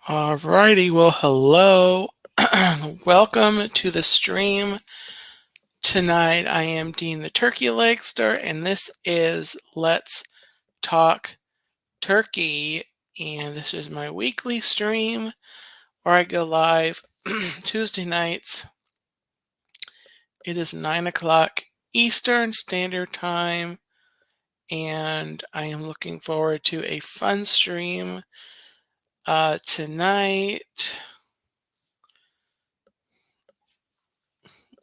Alrighty, well, hello. Welcome to the stream. Tonight I am Dean the Turkey Legster, and this is Let's Talk Turkey. And this is my weekly stream where I go live Tuesday nights. It is 9 o'clock Eastern Standard Time, and I am looking forward to a fun stream tonight.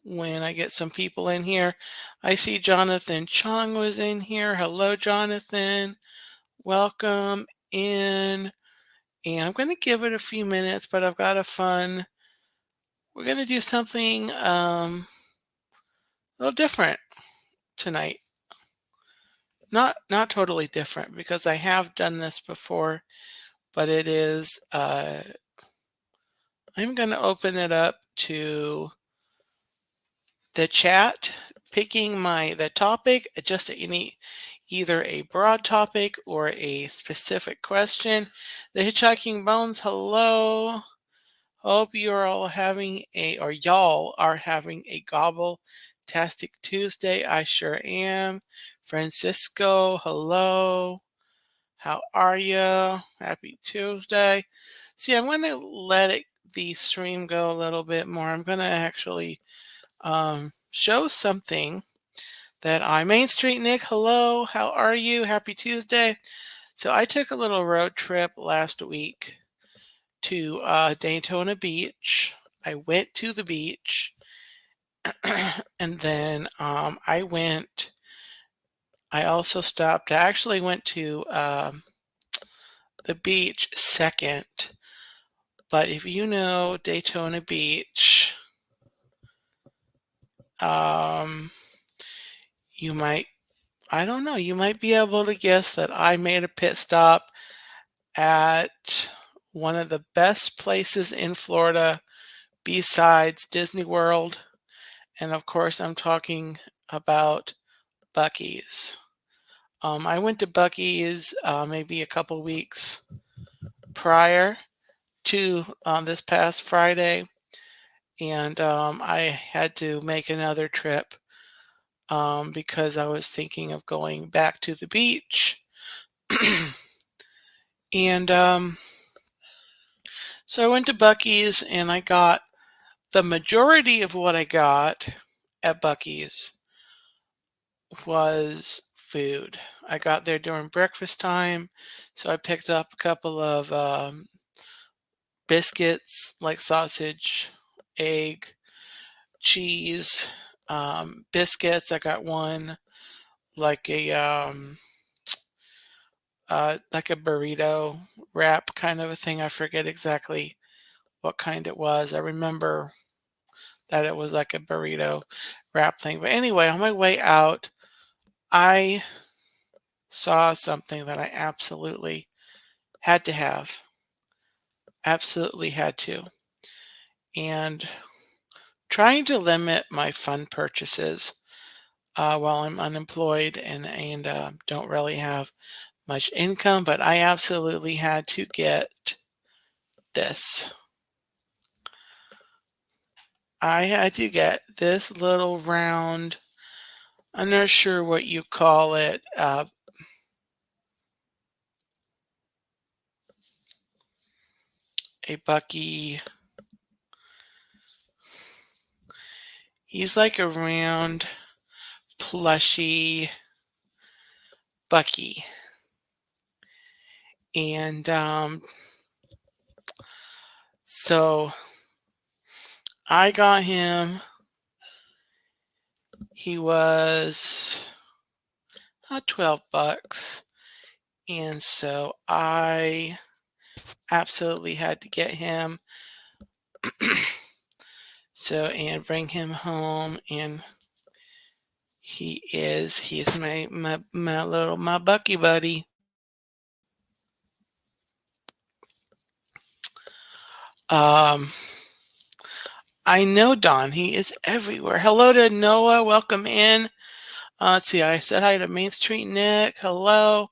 When I get some people in here. I see Jonathan Chong was in here. Hello, Jonathan. Welcome in. And I'm going to give it a few minutes, but I've got we're going to do something a little different tonight. Not totally different because I have done this before, but it is, I'm going to open it up to the chat, picking the topic, just either a broad topic or a specific question. The Hitchhiking Bones, hello. Hope you're all y'all are having a gobbletastic Tuesday. I sure am. Francisco, hello. How are you? Happy Tuesday. See, I'm going to let the stream go a little bit more. I'm going to actually show something that Main Street Nick, hello, how are you? Happy Tuesday. So I took a little road trip last week to Daytona Beach. I went to the beach and then I also stopped. I actually went to the beach second. But if you know Daytona Beach, you might, I don't know, you might be able to guess that I made a pit stop at one of the best places in Florida besides Disney World. And of course, I'm talking about Buc-ee's. I went to Buc-ee's maybe a couple weeks prior to this past Friday, and I had to make another trip because I was thinking of going back to the beach. And so I went to Buc-ee's and I got the majority of what I got at Buc-ee's was food. I got there during breakfast time, so I picked up a couple of biscuits like sausage, egg, cheese, biscuits. I got one like like a burrito wrap kind of a thing. I forget exactly what kind it was. I remember that it was like a burrito wrap thing. But anyway, on my way out, I saw something that I absolutely had to have. Absolutely had to. And trying to limit my fun purchases while I'm unemployed and don't really have much income, but I absolutely had to get this. I had to get this little round, I'm not sure what you call it, a Buc-ee. He's like a round, plushy Buc-ee. And so I got him. He was $12. And so I absolutely had to get him. And bring him home, and he's my Buc-ee buddy. I know Don, he is everywhere. Hello to Noah, welcome in. Let's see, I said hi to Main Street Nick, hello.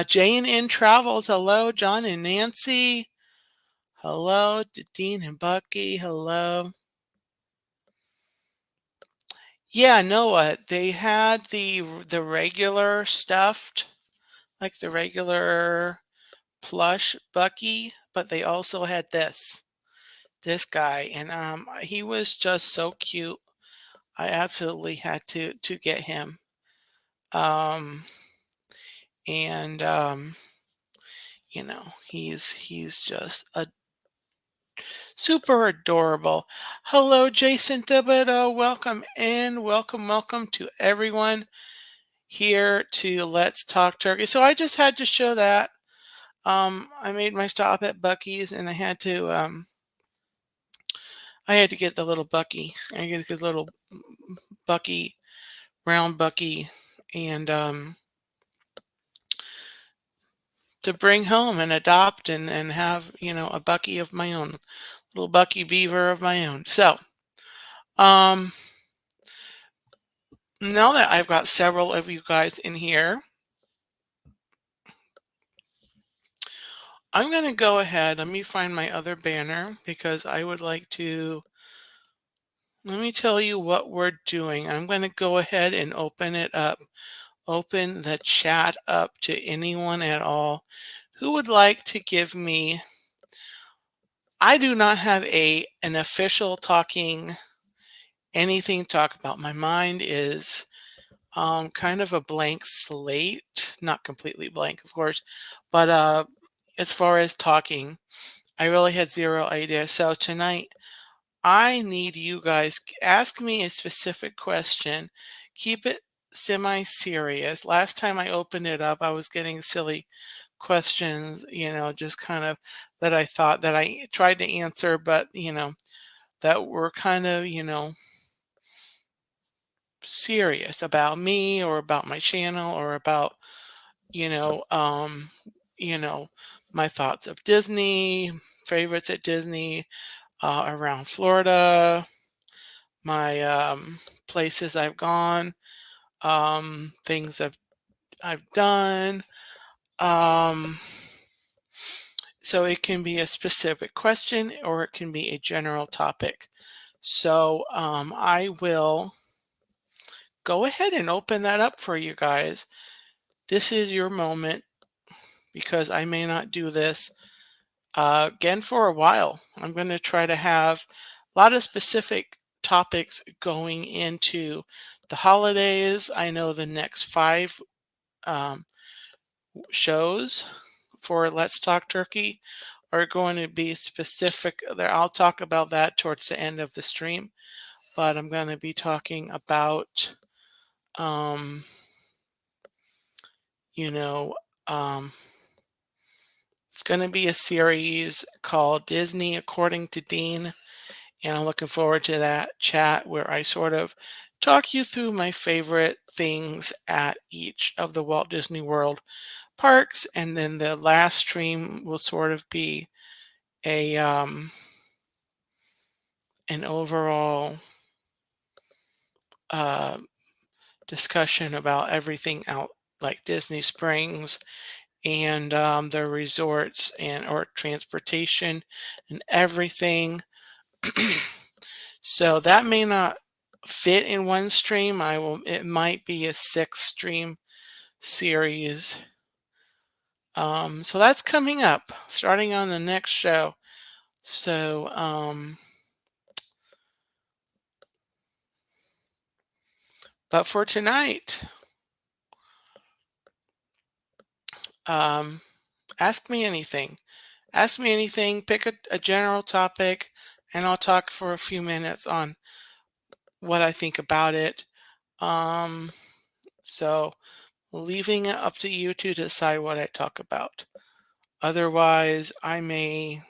Jane in Travels, hello. John and Nancy. Hello to Dean and Bucky. Hello. Yeah, Noah, they had the regular stuffed, like the regular plush Bucky, but they also had this guy, and he was just so cute. I absolutely had to get him. Um and he's just a super adorable. Hello, Jason Thibodeau. Welcome in. Welcome to everyone here to Let's Talk Turkey. So I just had to show that. I made my stop at Bucky's, and I had to get the little Bucky. I get the little Bucky, round Bucky, and to bring home and adopt and have a Bucky of my own, little Bucky Beaver of my own. So um, now that I've got several of you guys in here, I'm going to go ahead. Let me find my other banner because I would like to. Let me tell you what we're doing. I'm going to go ahead and open it up. Open the chat up to anyone at all who would like to give me. I do not have an official talking anything to talk about. My mind is kind of a blank slate, not completely blank, of course, but as far as talking, I really had zero idea. So tonight, I need you guys ask me a specific question. Keep it semi-serious. Last time I opened it up, I was getting silly questions, just kind of that I thought that I tried to answer, but that were kind of, serious about me or about my channel or about, you know, um, you know, my thoughts of Disney, favorites at Disney, around Florida, my places I've gone, things I've done. Um, so it can be a specific question or it can be a general topic. So I will go ahead and open that up for you guys. This is your moment because I may not do this again for a while. I'm going to try to have a lot of specific topics going into the holidays. I know the next 5 um, shows for Let's Talk Turkey are going to be specific. There, I'll talk about that towards the end of the stream, but I'm going to be talking about, um, you know, um, it's going to be a series called Disney According to Dean, and I'm looking forward to that chat where I sort of talk you through my favorite things at each of the Walt Disney World parks, and then the last stream will sort of be a an overall uh, discussion about everything out like Disney Springs and the resorts and or transportation and everything. So that may not fit in one stream. It might be a 6 stream series. So that's coming up, starting on the next show. So but for tonight, um, ask me anything. Ask me anything, pick a general topic, and I'll talk for a few minutes on what I think about it. Um, so leaving it up to you to decide what I talk about. Otherwise, I may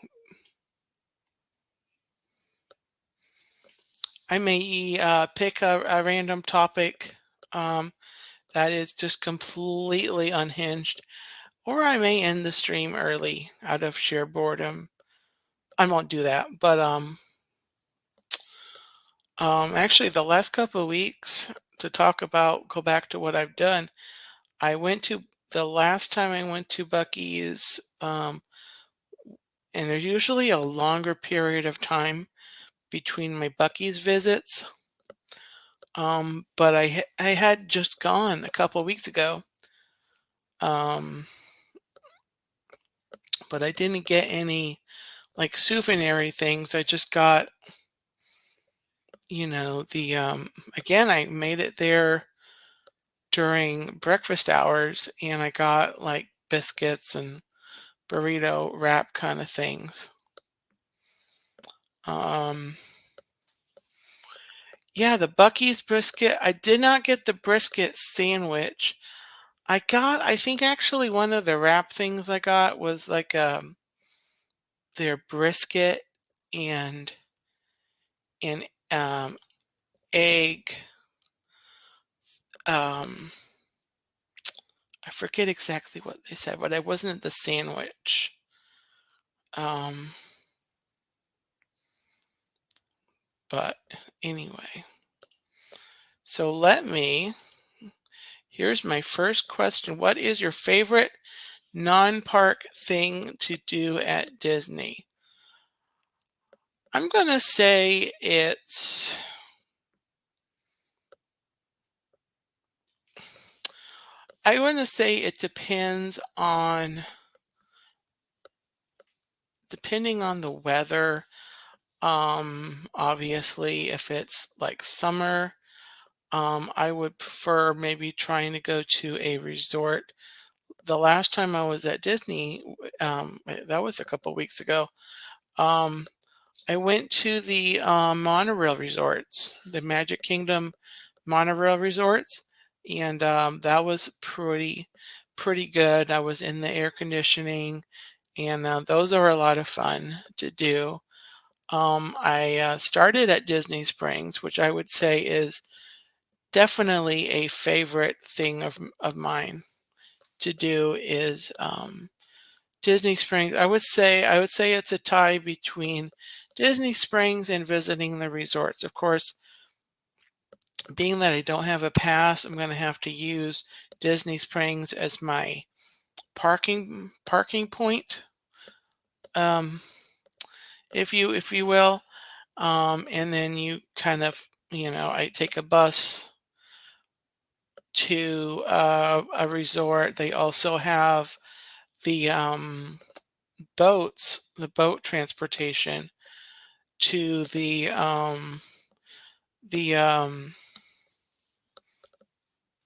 pick a random topic um, that is just completely unhinged, or I may end the stream early out of sheer boredom. I won't do that, but actually, the last couple of weeks to go back to what I've done. I went to the last time I went to Bucky's and there's usually a longer period of time between my Buc-ee's visits. But I had just gone a couple weeks ago, um, but I didn't get any like souvenir things. I just got, the again, I made it there during breakfast hours, and I got like biscuits and burrito wrap kind of things. Um, yeah, the Buc-ee's brisket. I did not get the brisket sandwich. I think actually one of the wrap things I got was like their brisket and an egg. Um, I forget exactly what they said, but it wasn't the sandwich. Um, but anyway, so here's my first question. What is your favorite non-park thing to do at Disney? I'm gonna say I want to say it depending on the weather. Obviously, if it's like summer, I would prefer maybe trying to go to a resort. The last time I was at Disney, that was a couple weeks ago. Um, I went to the monorail resorts, the Magic Kingdom monorail resorts, and that was pretty good. I was in the air conditioning, and those are a lot of fun to do. I started at Disney Springs, which I would say is definitely a favorite thing of mine to do is Disney Springs. I would say it's a tie between Disney Springs and visiting the resorts. Of course, being that I don't have a pass, I'm going to have to use Disney Springs as my parking point, um, if you will. And then you kind of, I take a bus to a resort. They also have the the boat transportation to the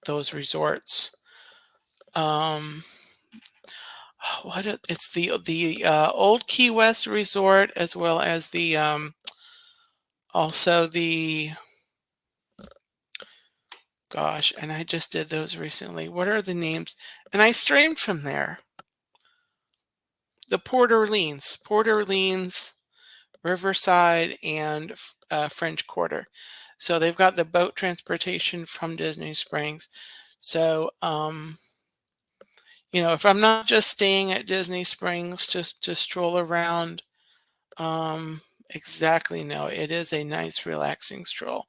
those resorts. Um, it's the Old Key West Resort, as well as the also the gosh, and I just did those recently. What are the names? And I streamed from there. The Port Orleans, Riverside, and French Quarter. So they've got the boat transportation from Disney Springs. So if I'm not just staying at Disney Springs just to stroll around, um, exactly, no, it is a nice, relaxing stroll.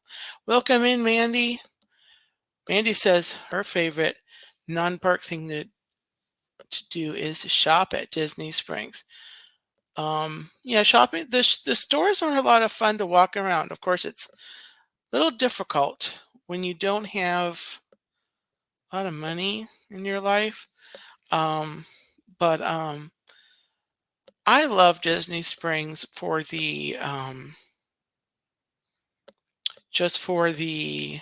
Welcome in, Mandy. Mandy says her favorite non-park thing to do is shop at Disney Springs. Yeah, shopping. The stores are a lot of fun to walk around. Of course, it's a little difficult when you don't have a lot of money in your life. Um, but I love Disney Springs for just for the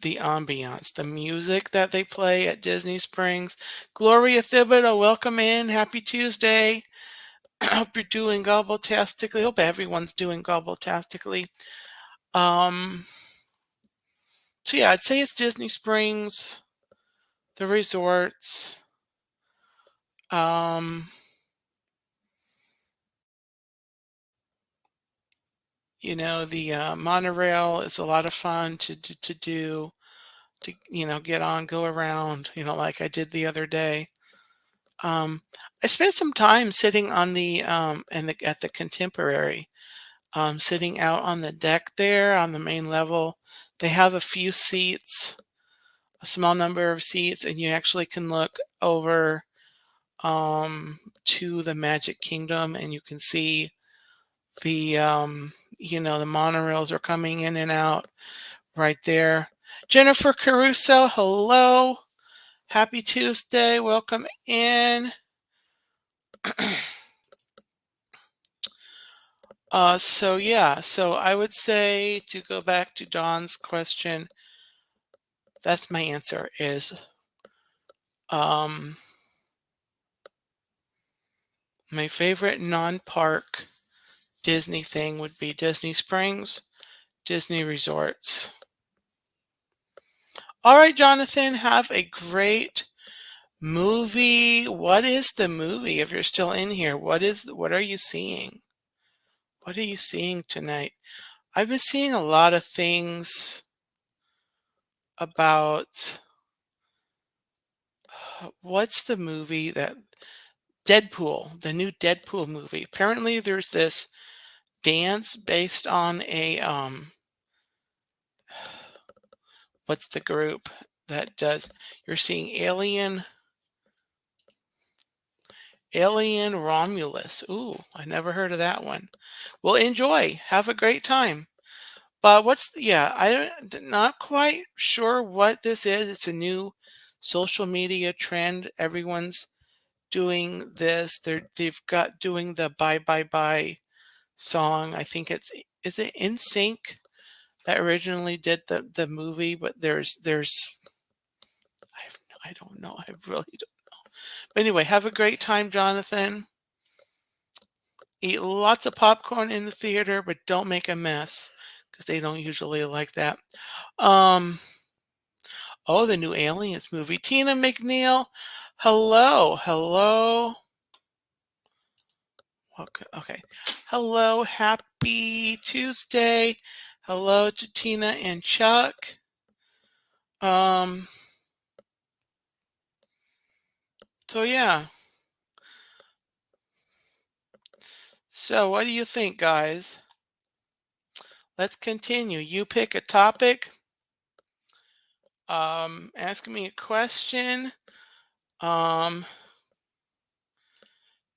ambiance, the music that they play at Disney Springs. Gloria Thibodeau, welcome in. Happy Tuesday. I hope you're doing gobbletastically. I hope everyone's doing gobbletastically. Um, so yeah, I'd say it's Disney Springs, the resorts. Um, the monorail is a lot of fun to do, to get on, go around, like I did the other day. I spent some time sitting on at the Contemporary, sitting out on the deck there on the main level. They have a few seats, a small number of seats, and you actually can look over to the Magic Kingdom, and you can see the the monorails are coming in and out right there. Jennifer Caruso, hello. Happy Tuesday. Welcome in. So yeah, so I would say, to go back to Don's question, that's my answer is um my favorite non-park Disney thing would be Disney Springs, Disney Resorts. All right, Jonathan, have a great movie. What is the movie? If you're still in here, what are you seeing? What are you seeing tonight? I've been seeing a lot of things about what's the movie that Deadpool, the new Deadpool movie. Apparently there's this dance based on a what's the group that does, you're seeing Alien Romulus. Ooh, I never heard of that one. Well, enjoy. Have a great time. But yeah, not quite sure what this is. It's a new social media trend. Everyone's doing this. They've got doing the bye bye bye song. I think is it In Sync that originally did the movie, but there's I don't know. I really don't know. But anyway, have a great time, Jonathan. Eat lots of popcorn in the theater, but don't make a mess because they don't usually like that. Um, oh, the new Aliens movie. Tina McNeil, hello, hello. Okay, okay. Hello, happy Tuesday. Hello to Tina and Chuck. Um, so yeah. So what do you think, guys? Let's continue. You pick a topic. Ask me a question. Um,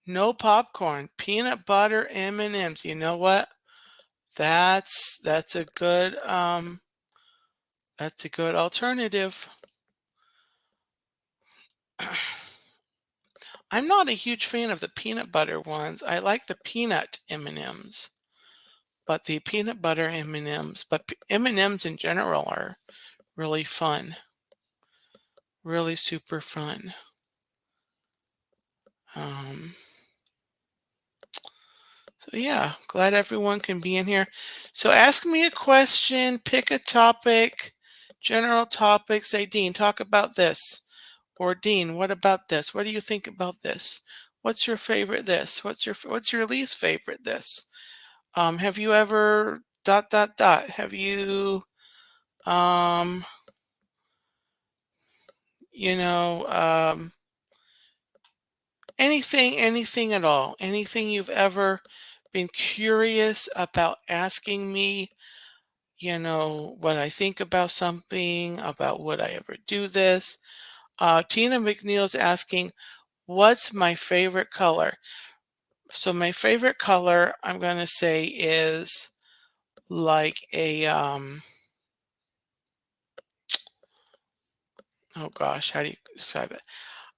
no popcorn, peanut butter M&Ms. You know what? That's a good that's a good alternative. I'm not a huge fan of the peanut butter ones. I like the peanut M&Ms, but the peanut butter M&Ms, but M&Ms in general are really fun, really super fun. Um, so yeah, glad everyone can be in here. So ask me a question, pick a topic, general topic. Say, Dean, talk about this. Or Dean, what about this? What do you think about this? What's your favorite this? What's your least favorite this? Have you ever dot dot dot? Have you um you know anything at all? Anything you've ever been curious about asking me, what I think about something, about would I ever do this? Tina McNeil's asking, what's my favorite color? So my favorite color, I'm going to say, is like a oh gosh, how do you describe it?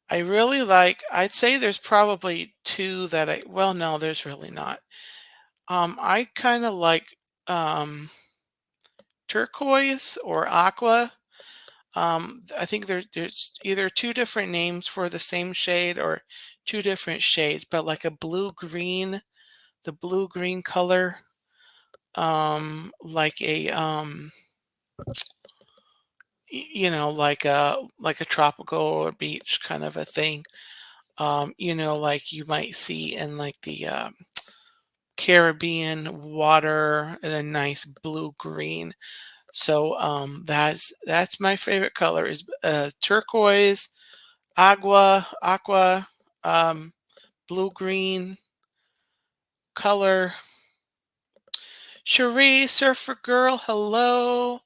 I really like, I'd say there's probably two that well, no, there's really not. I kind of like turquoise or aqua. I think there's either two different names for the same shade or two different shades, but like a blue green, the blue green color, like a like a tropical or beach kind of a thing. Like you might see in like the Caribbean water, a nice blue green. So that's my favorite color is turquoise, aqua, um, blue green color. Cherie, Surfer Girl, hello.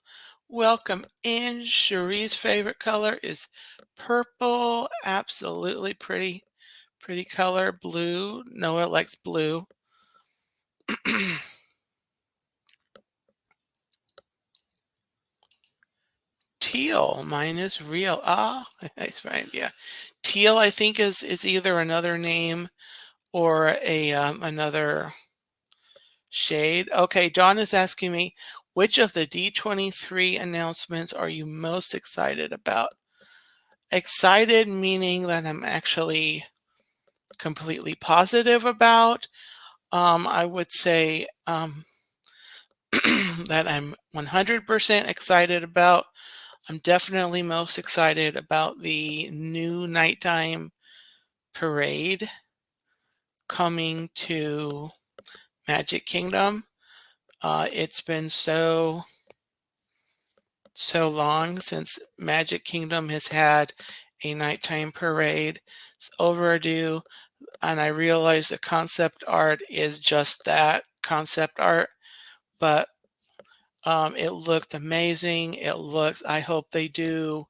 Welcome in. Cherie's favorite color is purple. Absolutely pretty, Pretty color, blue. Noah likes blue. Teal, mine is real. Ah, that's right. Yeah, teal. I think is either another name or a another shade. Okay, John is asking me, which of the D23 announcements are you most excited about? Excited meaning that I'm actually completely positive about. I would say that I'm 100% excited about. I'm definitely most excited about the new nighttime parade coming to Magic Kingdom. It's been so long since Magic Kingdom has had a nighttime parade. It's overdue, and I realize the concept art is just that, concept art, but it looked amazing. I hope they do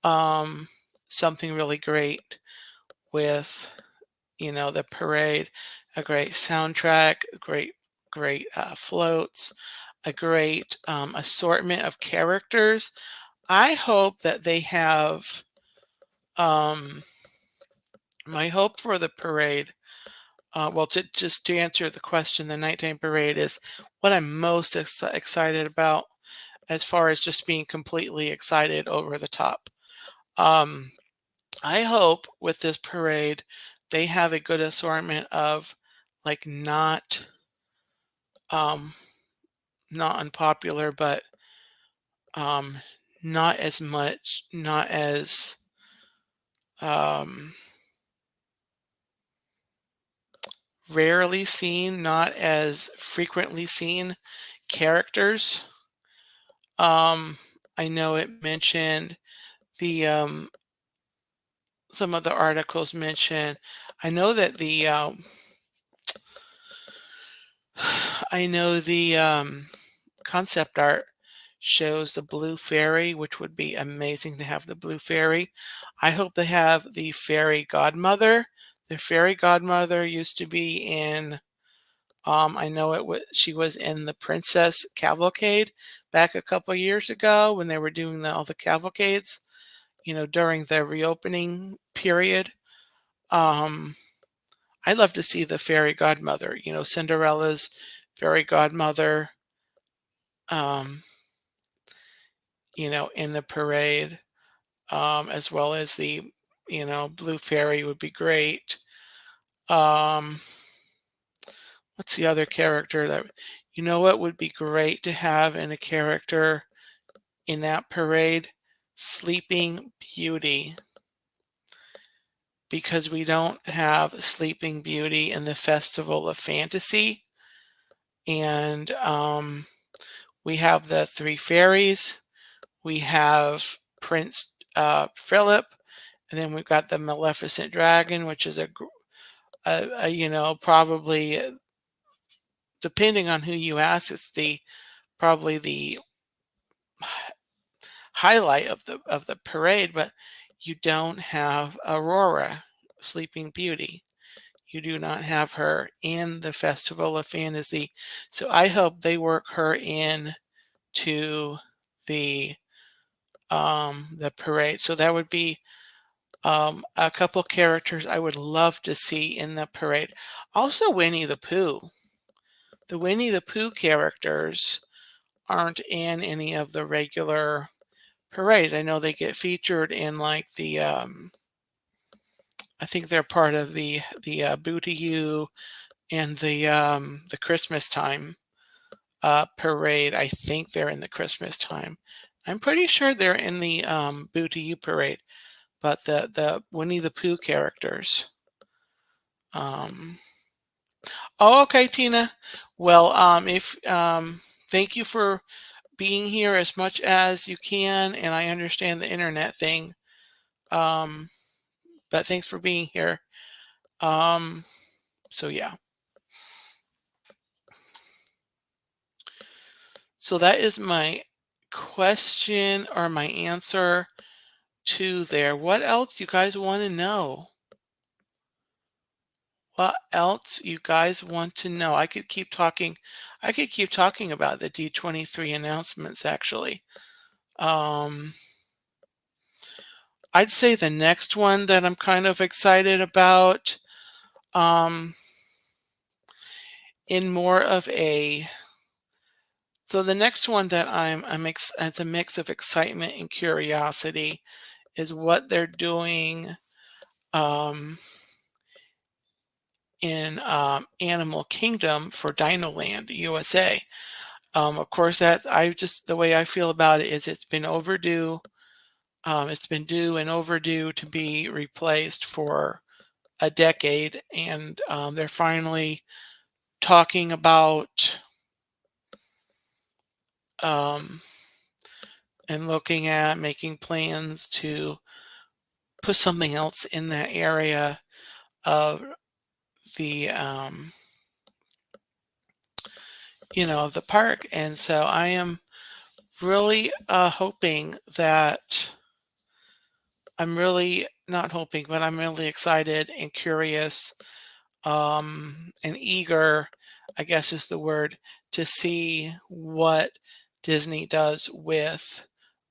um, something really great with, the parade, a great soundtrack, great floats, a great assortment of characters. I hope that they have, um, my hope for the parade, well, just to answer the question, the nighttime parade is what I'm most excited about as far as just being completely excited over the top. Um, I hope with this parade, they have a good assortment of like um, not unpopular, but um, not as um, rarely seen, not as frequently seen characters. Um, I know it mentioned the some of the articles mention. I know that the I know the concept art shows the blue fairy, which would be amazing to have the blue fairy. I hope they have the fairy godmother. The fairy godmother used to be in, I know she was in the Princess Cavalcade back a couple years ago when they were doing all the cavalcades, during the reopening period. Um, I'd love to see the fairy godmother, Cinderella's fairy godmother, um, in the parade, as well as the, blue fairy would be great. Um, what's the other character what would be great to have in a character in that parade? Sleeping Beauty, because we don't have Sleeping Beauty in the Festival of Fantasy. And we have the three fairies. We have Prince Philip, and then we've got the Maleficent Dragon, which is probably, depending on who you ask, it's the probably the highlight of the parade. But you don't have Aurora, Sleeping Beauty. You do not have her in the Festival of Fantasy, so I hope they work her in to the parade. So that would be a couple characters I would love to see in the parade. Also, Winnie the Pooh. The Winnie the Pooh characters aren't in any of the regular parades. I know they get featured in like the I think they're part of the Booty You and the Christmas time parade. I think they're in the Christmas time. I'm pretty sure they're in the Booty You parade, but the Winnie the Pooh characters. Um, oh, okay, Tina. Well, if thank you for being here as much as you can, and I understand the internet thing. Um, but thanks for being here. Um, so yeah. So that is my question or my answer to there. What else do you guys want to know? What else you guys want to know? I could keep talking. I could keep talking about the D23 announcements actually. Um, I'd say the next one that I'm kind of excited about, um, in more of a so the next one that it's a mix of excitement and curiosity is what they're doing um, in Animal Kingdom for Dinoland USA. Of course, that I just the way I feel about it is it's been overdue. It's been due and overdue to be replaced for a decade, and they're finally talking about um, and looking at making plans to put something else in that area of the the park. And so I am really hoping that I'm really not hoping, but I'm really excited and curious and eager, I guess is the word, to see what Disney does with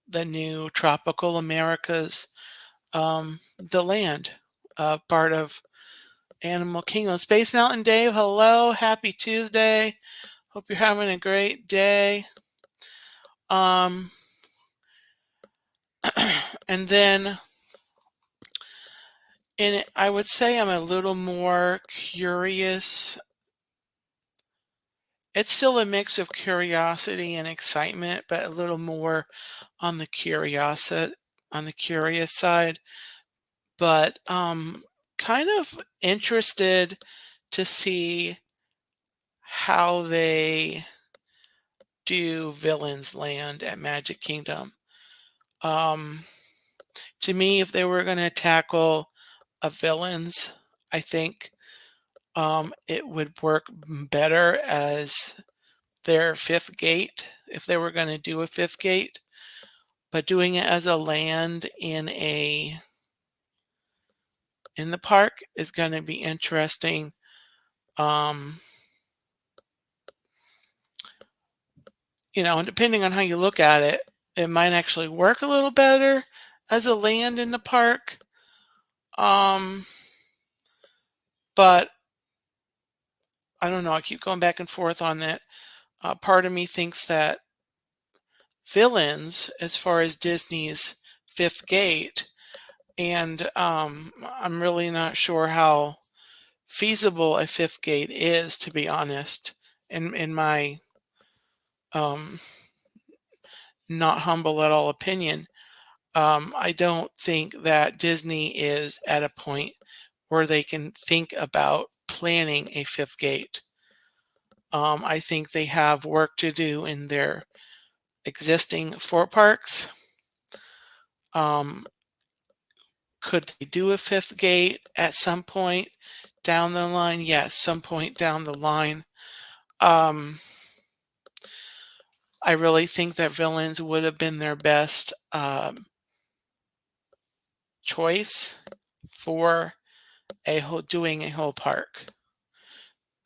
the new Tropical Americas, the land, part of Animal Kingdom. Space Mountain Dave, hello, happy Tuesday. Hope you're having a great day. Um, and then I would say I'm a little more curious. It's still a mix of curiosity and excitement, but a little more on the curious side. But kind of interested to see how they do Villains Land at Magic Kingdom. Um, to me, if they were going to tackle a villains, I think it would work better as their fifth gate if they were going to do a fifth gate. But doing it as a land in the park is going to be interesting. Um, and depending on how you look at it, it might actually work a little better as a land in the park. Um, but I don't know. I keep going back and forth on that. Part of me thinks that villains, as far as Disney's fifth gate, and I'm really not sure how feasible a fifth gate is, to be honest, in my um, not humble at all opinion. I don't think that Disney is at a point where they can think about planning a fifth gate. I think they have work to do in their existing four parks. Um, could they do a fifth gate at some point down the line? Yes, some point down the line. I really think that villains would have been their best choice for doing a whole park.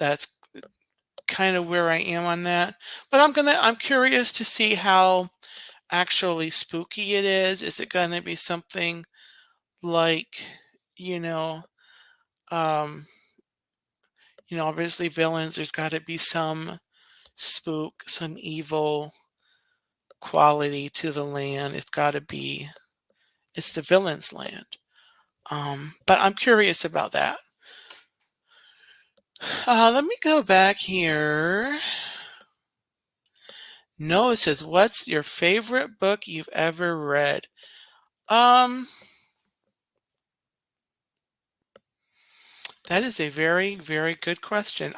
That's kind of where I am on that. But I'm curious to see how actually spooky it is. Is it gonna be something like, you know, um, obviously villains, there's gotta be some spook, some evil quality to the land. It's the villain's land. But I'm curious about that. Let me go back here. Noah says, "What's your favorite book you've ever read?" Um, that is a very, very good question.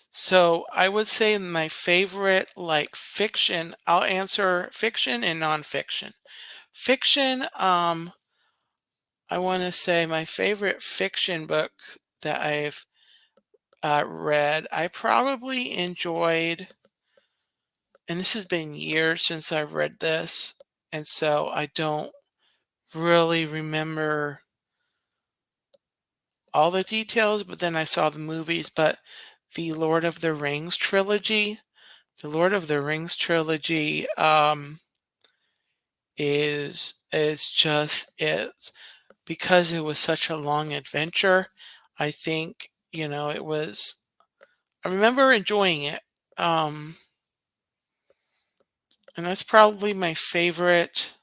So I would say my favorite, like fiction, I'll answer fiction and nonfiction. Fiction, I want to say my favorite fiction book that I've read, I probably enjoyed, and this has been years since I've read this. and so I don't really remember all the details, but then I saw the movies. But the Lord of the Rings trilogy, the Lord of the Rings trilogy, is just is because it was such a long adventure. I think, it was. I remember enjoying it, um, and that's probably my favorite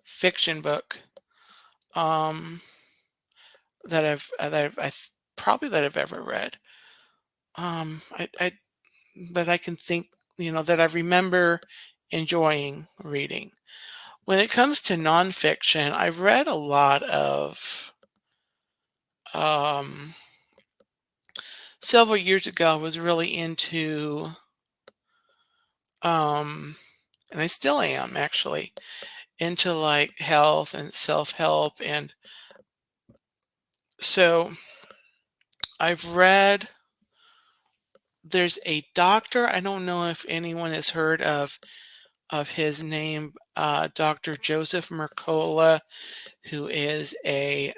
fiction book, um, probably that I've ever read. I that I can think, that I remember enjoying reading. When it comes to nonfiction, I've read a lot of. Um, Several years ago, I was really into, um, and I still am actually into like health and self help, and so I've read. There's a doctor. I don't know if anyone has heard of his name, Dr. Joseph Mercola, who is a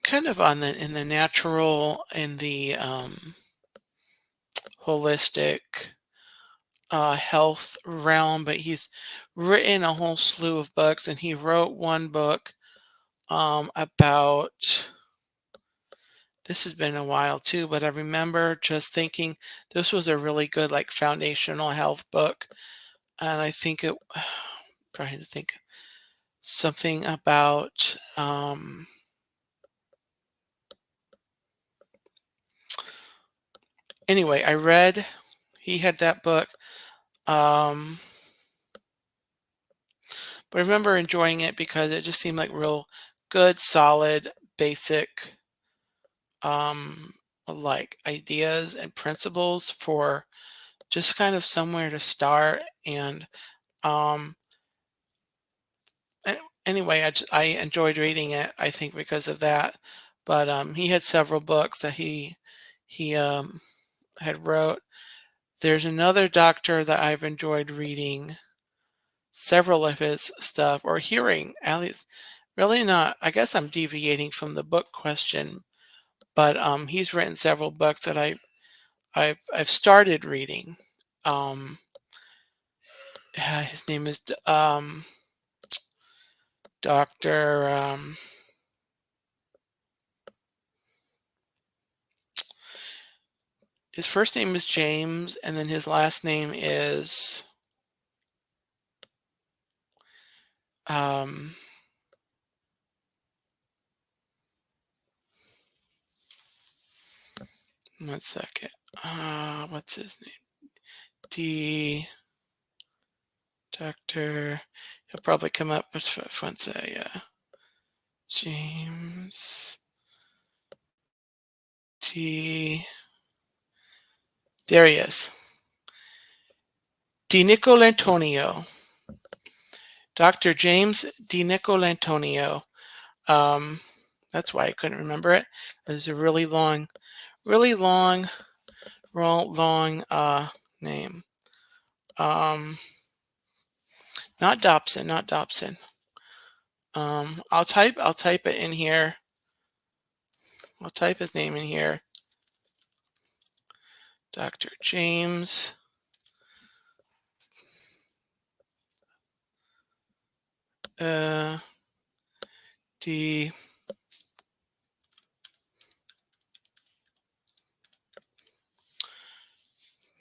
kind of on the in the natural, in the holistic health realm, but he's written a whole slew of books, and he wrote one book about. This has been a while too, but I remember just thinking this was a really good like foundational health book, and I think it. Trying to think something about. Anyway, I read. He had that book, um, but I remember enjoying it because it just seemed like real good, solid, basic, um, like ideas and principles for just kind of somewhere to start. And um, anyway, I enjoyed reading it. I think because of that. But he had several books that he had wrote. There's another doctor that I've enjoyed reading several of his stuff or hearing, at least. Really not. I guess I'm deviating from the book question, but he's written several books that I've started reading. Um, his name is Doctor. His first name is James, and then his last name is. Um, One second. What's his name? D. Doctor. He'll probably come up with once James D. There he is. Di Nicolantonio. Dr. James Di Nicolantonio. Um, that's why I couldn't remember it. It's a really long name. Um, Not Dobson, not Dobson. I'll type it in here. I'll type his name in here. Dr. James D.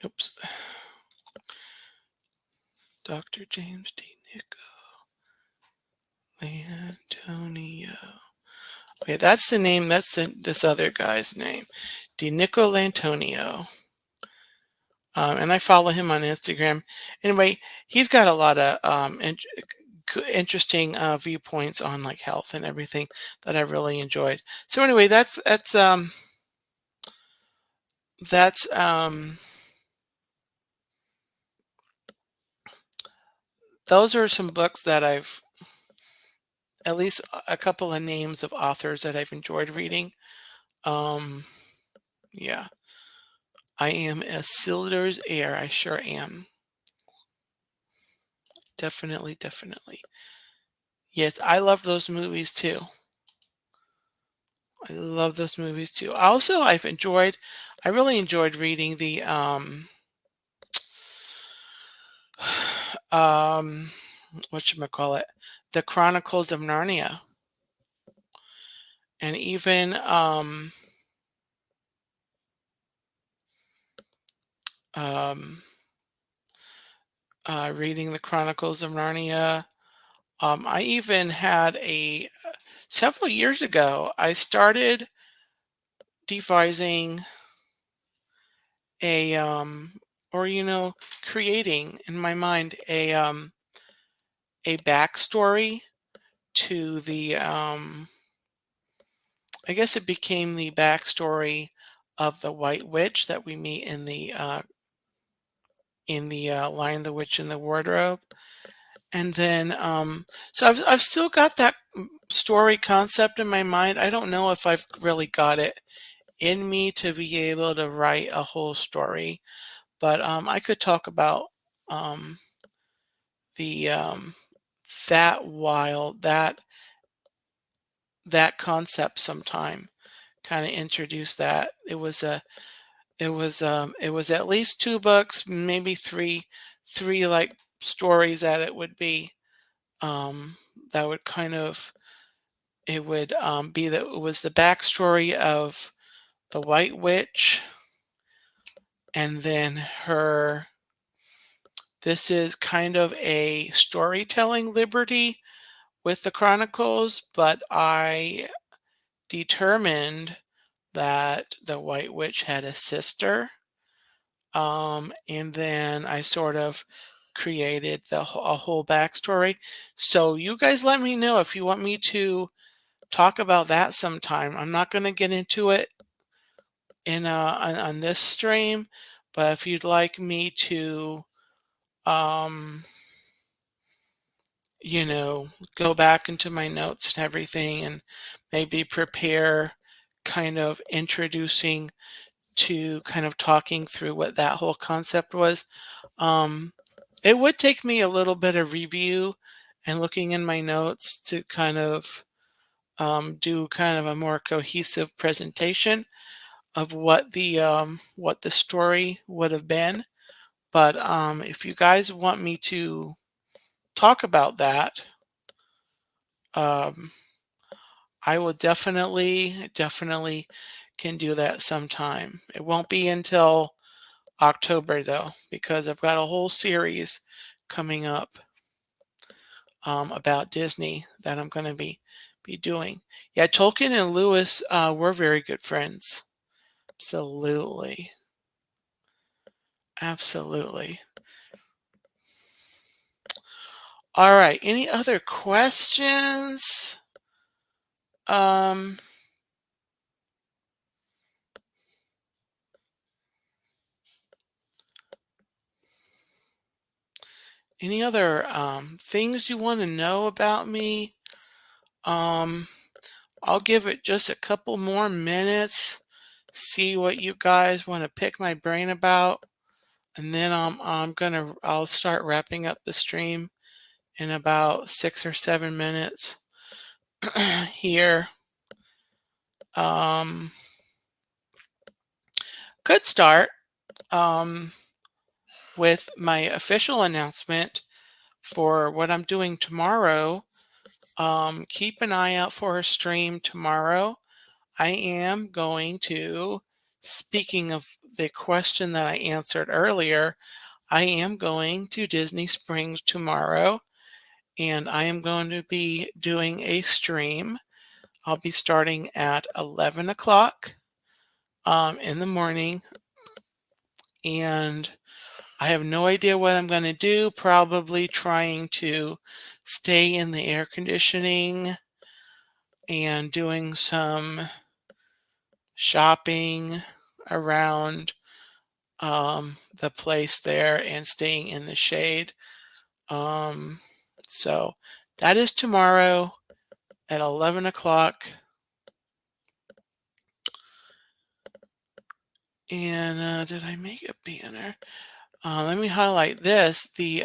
Oops. Dr. James D. Nicolantonio. Okay, that's the name. That's this other guy's name, Di Nicolantonio. And I follow him on Instagram. Anyway, he's got a lot of interesting viewpoints on like health and everything that I really enjoyed. So anyway, that's those are some books that I've at least a couple of names of authors that I've enjoyed reading. Um, yeah, I am as silly as air. I sure am. Definitely, definitely. Yes, I love those movies too. I love those movies too. Also, I really enjoyed reading the um, whatchamacallit, the Chronicles of Narnia, and even um, reading the Chronicles of Narnia. I even had several years ago, I started devising a, or, creating in my mind a backstory to I guess it became the backstory of the White Witch that we meet in the Lion, the Witch, and the Wardrobe. And then, so I've still got that story concept in my mind. I don't know if I've really got it in me to be able to write a whole story, but I could talk about um, the that wild that concept sometime. Kind of introduce that. It was at least two books, maybe three like stories that it would be that would kind of it would be that it was the backstory of the White Witch, and then her. This is kind of a storytelling liberty with the Chronicles, but I determined that the White Witch had a sister. And then I sort of created a whole backstory. So you guys let me know if you want me to talk about that sometime. I'm not going to get into it on this stream, but if you'd like me to, um, go back into my notes and everything and maybe prepare kind of introducing to kind of talking through what that whole concept was. Um, it would take me a little bit of review and looking in my notes to kind of do kind of a more cohesive presentation of what the story would have been. But if you guys want me to talk about that, um, I will definitely can do that sometime. It won't be until October though, because I've got a whole series coming up about Disney that I'm going to be doing. Yeah, Tolkien and Lewis were very good friends. Absolutely, absolutely. All right. Any other questions? Um, any other things you want to know about me? Um, I'll give it just a couple more minutes, see what you guys want to pick my brain about, and then I'll start wrapping up the stream in about 6 or 7 minutes here. Um, could start um, with my official announcement for what I'm doing tomorrow. Keep an eye out for a stream tomorrow. I am going to, speaking of the question that I answered earlier, I am going to Disney Springs tomorrow, and I am going to be doing a stream. I'll be starting at 11 o'clock in the morning, and I have no idea what I'm going to do. Probably trying to stay in the air conditioning and doing some shopping around the place there and staying in the shade. Um, so that is tomorrow at 11 o'clock. And did I make a banner? Let me highlight this. The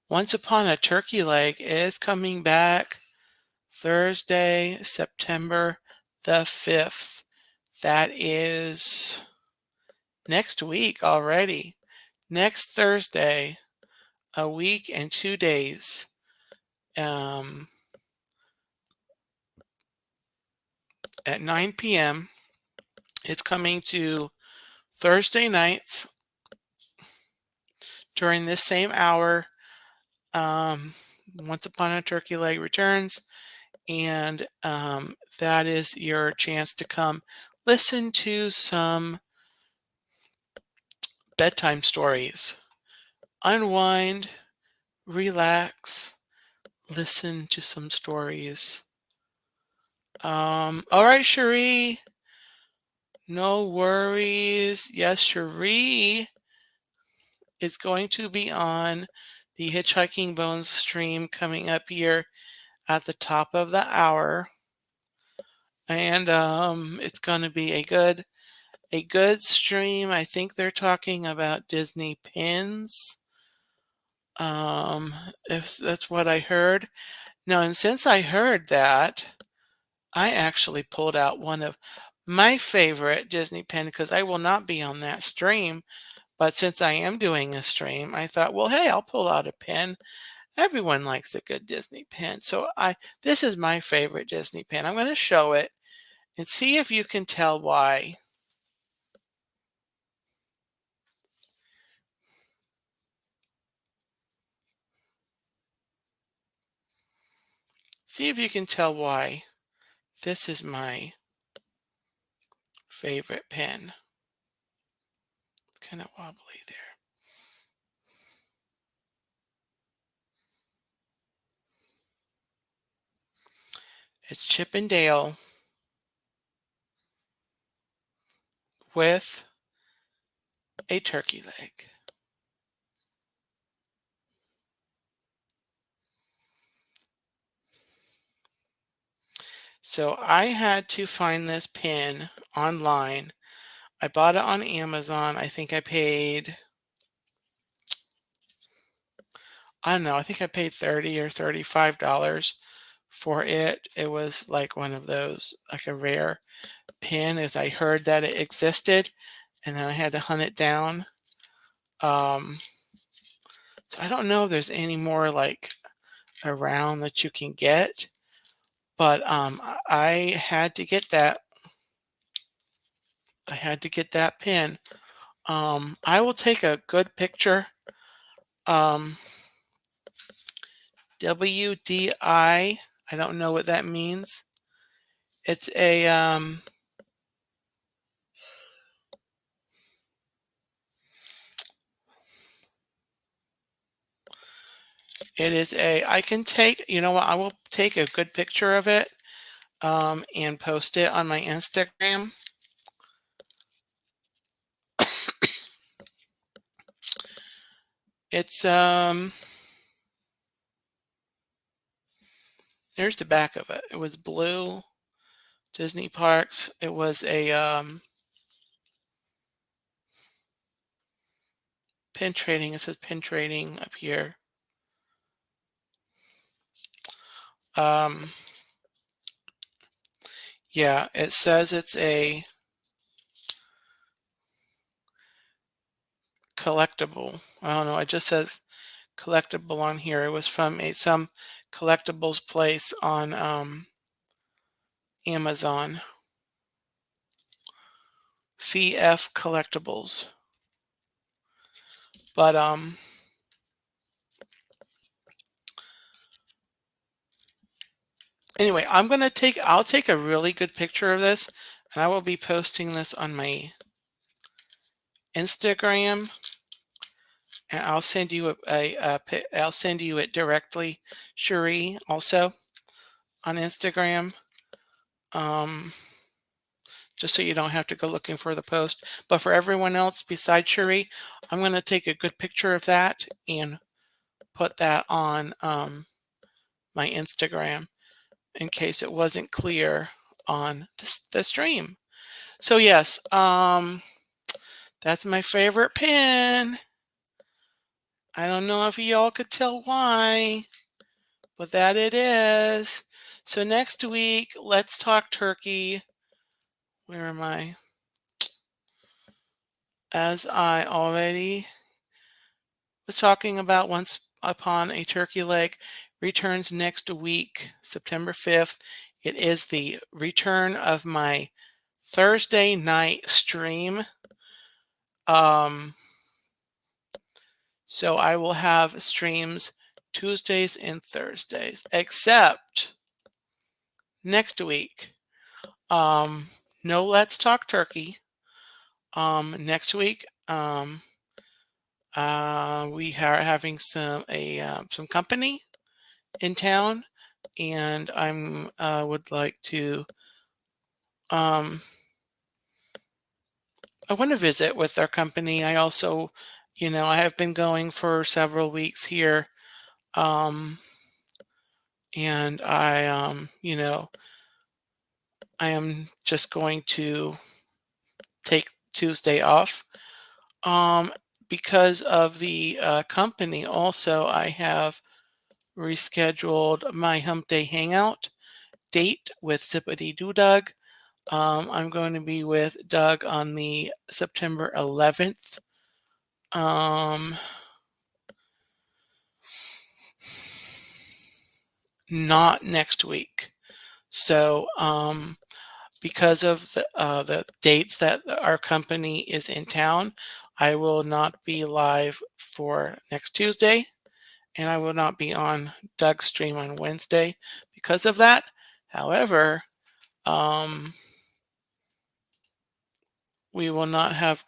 Once Upon a Turkey Leg is coming back Thursday, September the 5th. That is next week already. Next Thursday, a week and 2 days. At 9 p.m. It's coming to Thursday nights during this same hour. Once Upon a Turkey Leg returns, and that is your chance to come listen to some bedtime stories. Unwind, relax, listen to some stories. All right, Cherie. No worries. Yes, Cherie is going to be on the Hitchhiking Bones stream coming up here at the top of the hour. And it's going to be a good stream. I think they're talking about Disney pins. If that's what I heard. Now, and since I heard that, I actually pulled out one of my favorite Disney pin because I will not be on that stream. But since I am doing a stream, I thought, well, hey, I'll pull out a pin. Everyone likes a good Disney pin. So this is my favorite Disney pin. I'm going to show it and see if you can tell why. See if you can tell why this is my favorite pin. It's kind of wobbly there. It's Chip and Dale with a turkey leg. So I had to find this pin online. I bought it on Amazon. I think I paid, I don't know, I think I paid $30 or $35 for it. It was like one of those, like a rare pin, as I heard that it existed, and then I had to hunt it down. So I don't know if there's any more like around that you can get, but I had to get that. I had to get that pin. I will take a good picture. WDI, I don't know what that means. It's a it is a, I can take, you know what, I will take a good picture of it and post it on my Instagram. It's there's the back of it. It was blue. Disney Parks. It was a pin trading. It says pin trading up here. Yeah, it says it's a collectible. I don't know. It just says collectible on here. It was from some collectibles place on Amazon. CF Collectibles. But anyway, I'll take a really good picture of this, and I will be posting this on my Instagram, and I'll send you I'll send you it directly, Cherie, also on Instagram. Just so you don't have to go looking for the post. But for everyone else besides Cherie, I'm going to take a good picture of that and put that on my Instagram in case it wasn't clear on the stream. So yes, that's my favorite pen. I don't know if y'all could tell why, but that it is. So next week, let's talk turkey. Where am I? As I already was talking about, Once Upon a Turkey Leg returns next week, September 5th. It is the return of my Thursday night stream. So I will have streams Tuesdays and Thursdays, except next week. No Let's Talk Turkey. Next week, we are having some company in town, and I'm would like to I want to visit with our company. I also, I have been going for several weeks here, um, and I am just going to take Tuesday off. Um, because of the company, also, I have rescheduled my Hump Day Hangout date with Sippity Doo Dug. I'm going to be with Doug on the September 11th. Not next week. So, because of the dates that our company is in town, I will not be live for next Tuesday, and I will not be on Doug's stream on Wednesday because of that. However, we will not have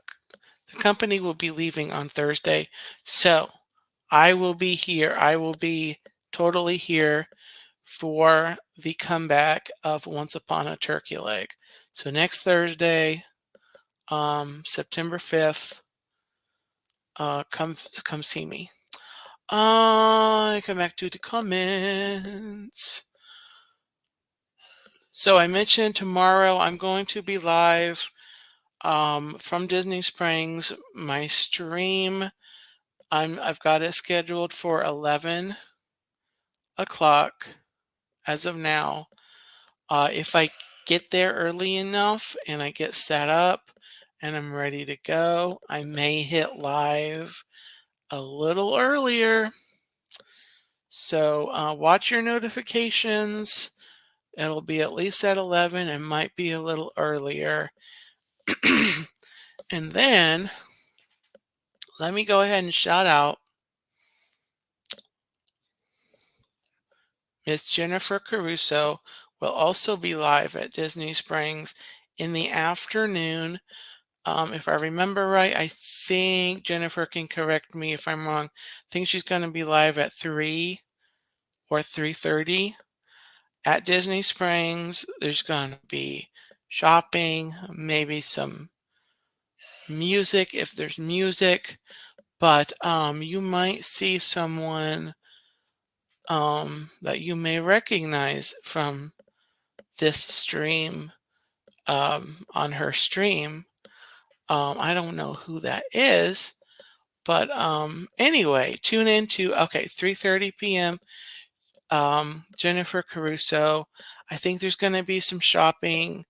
the company will be leaving on Thursday, so I will be here. I will be totally here for the comeback of Once Upon a Turkey Leg. So next Thursday, September 5th, come see me. Come back to the comments. So I mentioned tomorrow I'm going to be live from Disney Springs. My stream, I've got it scheduled for 11 o'clock as of now. If I get there early enough and I get set up and I'm ready to go, I may hit live a little earlier. So watch your notifications. It'll be at least at 11 and might be a little earlier. And then let me go ahead and shout out Miss Jennifer Caruso will also be live at Disney Springs in the afternoon. If I remember right, I think Jennifer can correct me if I'm wrong. I think she's going to be live at 3 or 3:30 at Disney Springs. There's going to be shopping, maybe some music if there's music, but you might see someone that you may recognize from this stream, on her stream. I don't know who that is, but anyway, tune in to 3:30 p.m. Jennifer Caruso. I think there's going to be some shopping,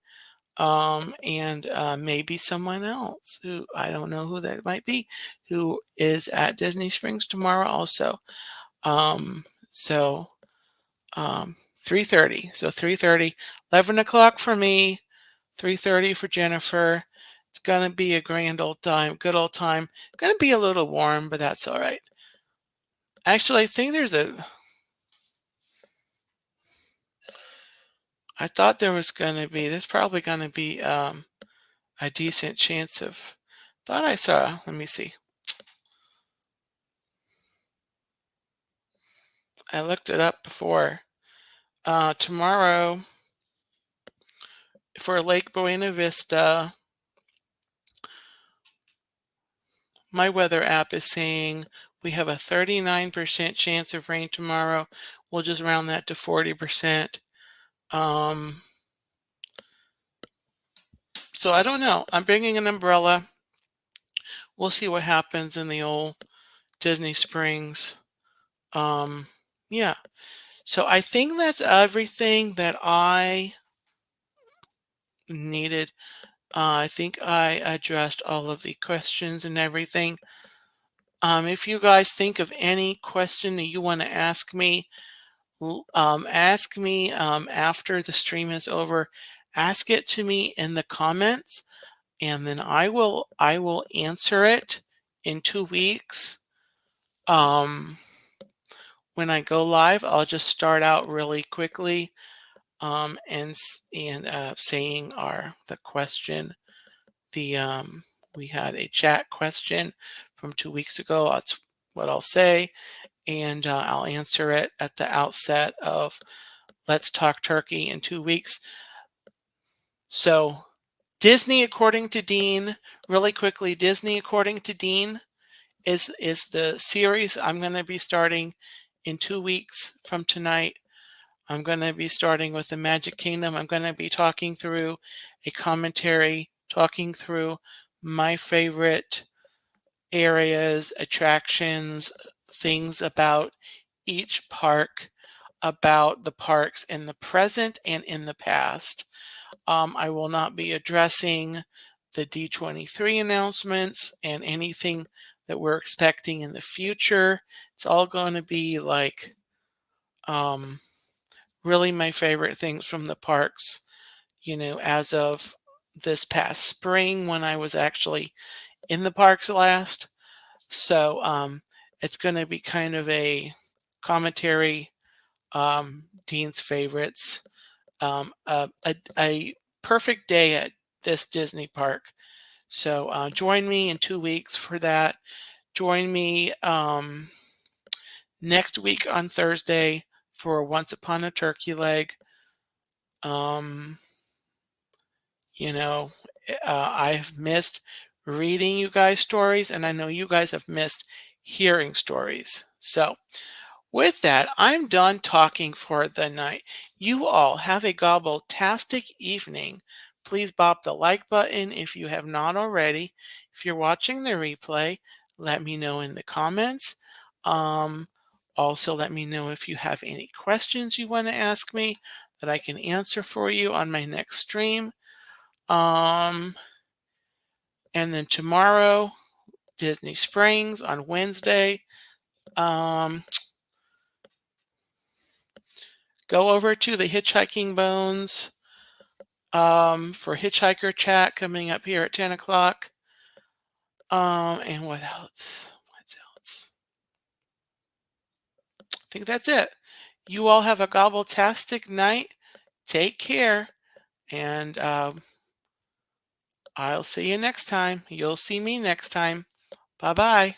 and maybe someone else who I don't know who that might be, who is at Disney Springs tomorrow also. So 3:30. So 3:30, 11 o'clock for me, 3:30 for Jennifer. It's gonna be a grand old time, good old time. Gonna be a little warm, but that's all right. Actually, I think I thought there's probably gonna be a decent chance of, thought I saw, let me see. I looked it up before. Tomorrow for Lake Buena Vista, my weather app is saying we have a 39% chance of rain tomorrow. We'll just round that to 40%. So I don't know. I'm bringing an umbrella. We'll see what happens in the old Disney Springs. Um, yeah. So I think that's everything that I needed. I think I addressed all of the questions and everything. If you guys think of any question that you want to ask me, ask me after the stream is over. Ask it to me in the comments, and then I will answer it in 2 weeks. When I go live, I'll just start out really quickly and saying the question. We had a chat question from 2 weeks ago. That's what I'll say, and I'll answer it at the outset of Let's Talk Turkey in 2 weeks. So Disney According to Dean, really quickly, Disney According to Dean is the series I'm going to be starting in 2 weeks from tonight. I'm going to be starting with the Magic Kingdom. I'm going to be talking through a commentary, talking through my favorite areas, attractions, things about each park, about the parks in the present and in the past. I will not be addressing the D23 announcements and anything that we're expecting in the future. It's all going to be like really my favorite things from the parks, as of this past spring when I was actually in the parks last. So it's going to be kind of a commentary, Dean's favorites, a perfect day at this Disney park. So join me in 2 weeks for that. Join me next week on Thursday for Once Upon a Turkey Leg. Um, you know, I've missed reading you guys stories, and I know you guys have missed hearing stories. So with that, I'm done talking for the night. You all have a gobbletastic evening. Please bop the like button if you have not already. If you're watching the replay, let me know in the comments. Um, Also, let me know if you have any questions you want to ask me that I can answer for you on my next stream. And then tomorrow, Disney Springs on Wednesday. Go over to the Hitchhiking Bones for Hitchhiker Chat coming up here at 10 o'clock. And what else? What else? I think that's it. You all have a gobbletastic night. Take care. And I'll see you next time. You'll see me next time. Bye-bye.